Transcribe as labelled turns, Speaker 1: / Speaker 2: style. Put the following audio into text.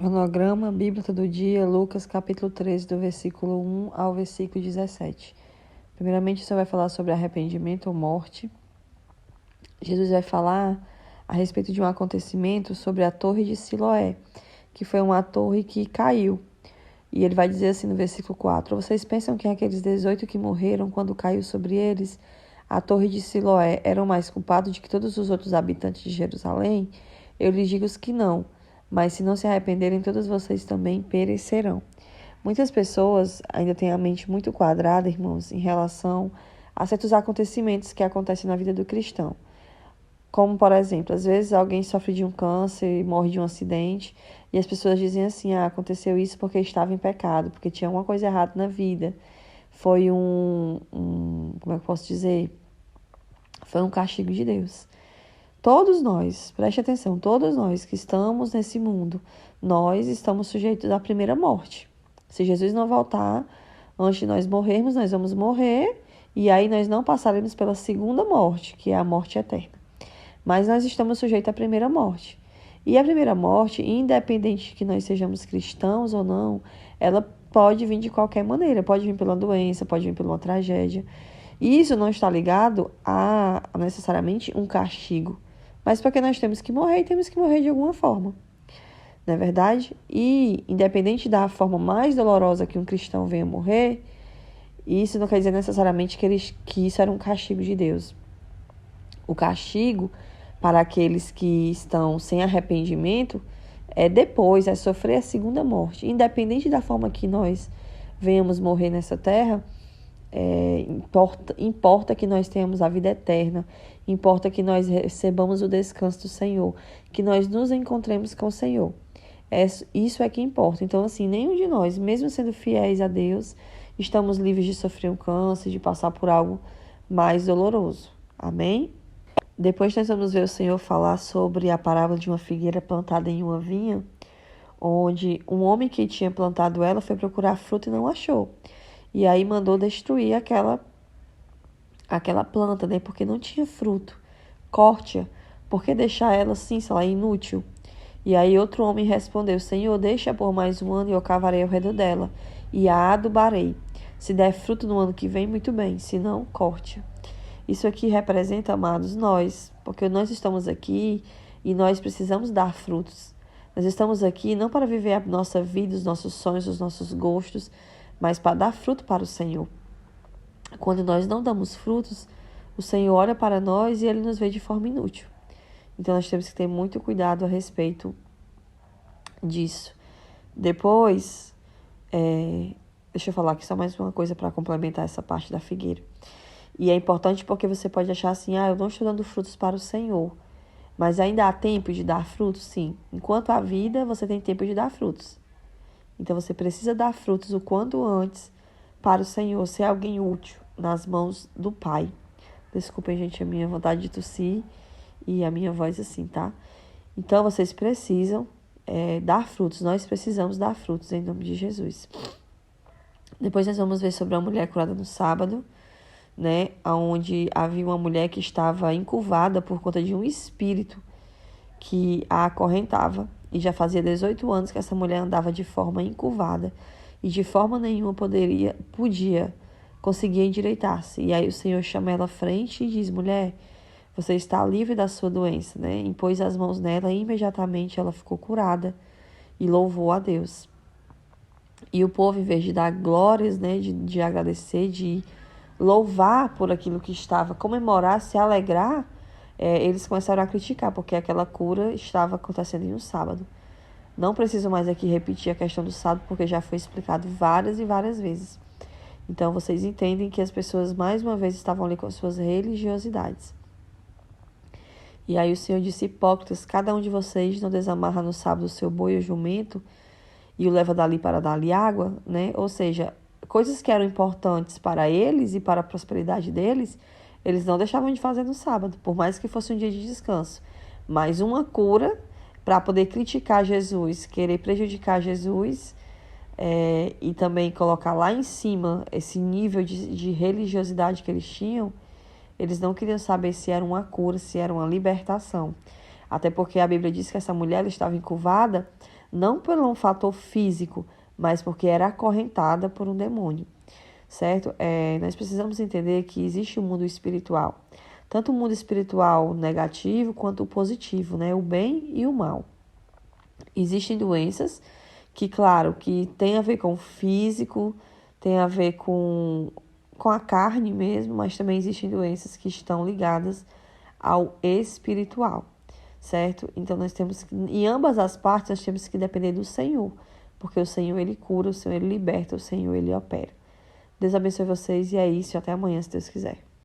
Speaker 1: Cronograma, Bíblia todo dia, Lucas capítulo 13, do versículo 1 ao versículo 17. Primeiramente, você vai falar sobre arrependimento ou morte. Jesus vai falar a respeito de um acontecimento sobre a torre de Siloé, que foi uma torre que caiu. E ele vai dizer assim no versículo 4, vocês pensam que aqueles 18 que morreram quando caiu sobre eles a torre de Siloé eram mais culpados do que todos os outros habitantes de Jerusalém? Eu lhes digo que não. Mas se não se arrependerem, todos vocês também perecerão. Muitas pessoas ainda têm a mente muito quadrada, irmãos, em relação a certos acontecimentos que acontecem na vida do cristão. Como, por exemplo, às vezes alguém sofre de um câncer e morre de um acidente, e as pessoas dizem assim, aconteceu isso porque estava em pecado, porque tinha alguma coisa errada na vida. Foi como é que eu posso dizer? Foi um castigo de Deus. Todos nós, preste atenção, todos nós que estamos nesse mundo, nós estamos sujeitos à primeira morte. Se Jesus não voltar, antes de nós morrermos, nós vamos morrer e aí nós não passaremos pela segunda morte, que é a morte eterna. Mas nós estamos sujeitos à primeira morte. E a primeira morte, independente de que nós sejamos cristãos ou não, ela pode vir de qualquer maneira, pode vir pela doença, pode vir por uma tragédia. E isso não está ligado a necessariamente um castigo, mas porque nós temos que morrer e temos que morrer de alguma forma, não é verdade? E independente da forma mais dolorosa que um cristão venha morrer, isso não quer dizer necessariamente que isso era um castigo de Deus. O castigo para aqueles que estão sem arrependimento é depois, é sofrer a segunda morte. Independente da forma que nós venhamos morrer nessa terra, importa que nós tenhamos a vida eterna, importa que nós recebamos o descanso do Senhor, que nós nos encontremos com o Senhor. Isso é que importa. Então, assim, nenhum de nós, mesmo sendo fiéis a Deus, estamos livres de sofrer um câncer, de passar por algo mais doloroso. Amém? Depois nós vamos ver o Senhor falar sobre a parábola de uma figueira plantada em uma vinha, onde um homem que tinha plantado ela foi procurar fruto e não achou. E aí mandou destruir aquela planta, né? Porque não tinha fruto. Corte-a. Por que deixar ela assim, se ela é inútil? E aí outro homem respondeu, Senhor, deixa por mais um ano e eu cavarei ao redor dela. E a adubarei. Se der fruto no ano que vem, muito bem. Se não, corte-a. Isso aqui representa, amados, nós. Porque nós estamos aqui e nós precisamos dar frutos. Nós estamos aqui não para viver a nossa vida, os nossos sonhos, os nossos gostos, mas para dar fruto para o Senhor. Quando nós não damos frutos, o Senhor olha para nós e Ele nos vê de forma inútil. Então, nós temos que ter muito cuidado a respeito disso. Depois, deixa eu falar aqui só mais uma coisa para complementar essa parte da figueira. E é importante porque você pode achar assim, eu não estou dando frutos para o Senhor. Mas ainda há tempo de dar frutos? Sim. Enquanto há vida, você tem tempo de dar frutos. Então, você precisa dar frutos o quanto antes para o Senhor, ser alguém útil nas mãos do Pai. Desculpem, gente, a minha vontade de tossir e a minha voz assim, tá? Então, vocês precisam dar frutos. Nós precisamos dar frutos em nome de Jesus. Depois nós vamos ver sobre uma mulher curada no sábado, né? Onde havia uma mulher que estava encurvada por conta de um espírito que a acorrentava. E já fazia 18 anos que essa mulher andava de forma encurvada. E de forma nenhuma podia conseguir endireitar-se. E aí o Senhor chama ela à frente e diz, mulher, você está livre da sua doença, né? Impôs as mãos nela e imediatamente ela ficou curada e louvou a Deus. E o povo, em vez de dar glórias, né, de agradecer, de louvar por aquilo que estava, comemorar, se alegrar, eles começaram a criticar, porque aquela cura estava acontecendo em um sábado. Não preciso mais aqui repetir a questão do sábado, porque já foi explicado várias e várias vezes. Então, vocês entendem que as pessoas, mais uma vez, estavam ali com suas religiosidades. E aí o Senhor disse, hipócritas, cada um de vocês não desamarra no sábado o seu boi ou jumento e o leva dali para dar-lhe água, né? Ou seja, coisas que eram importantes para eles e para a prosperidade deles, eles não deixavam de fazer no sábado, por mais que fosse um dia de descanso. Mas uma cura para poder criticar Jesus, querer prejudicar Jesus e também colocar lá em cima esse nível de religiosidade que eles tinham, eles não queriam saber se era uma cura, se era uma libertação. Até porque a Bíblia diz que essa mulher estava encurvada não por um fator físico, mas porque era acorrentada por um demônio, certo? Nós precisamos entender que existe um mundo espiritual, tanto o mundo espiritual negativo quanto o positivo, né? O bem e o mal. Existem doenças que, claro, que tem a ver com o físico, tem a ver com a carne mesmo, mas também existem doenças que estão ligadas ao espiritual, certo? Então, nós temos que, em ambas as partes, nós temos que depender do Senhor, porque o Senhor, Ele cura, o Senhor, Ele liberta, o Senhor, Ele opera. Deus abençoe vocês e é isso, até amanhã, se Deus quiser.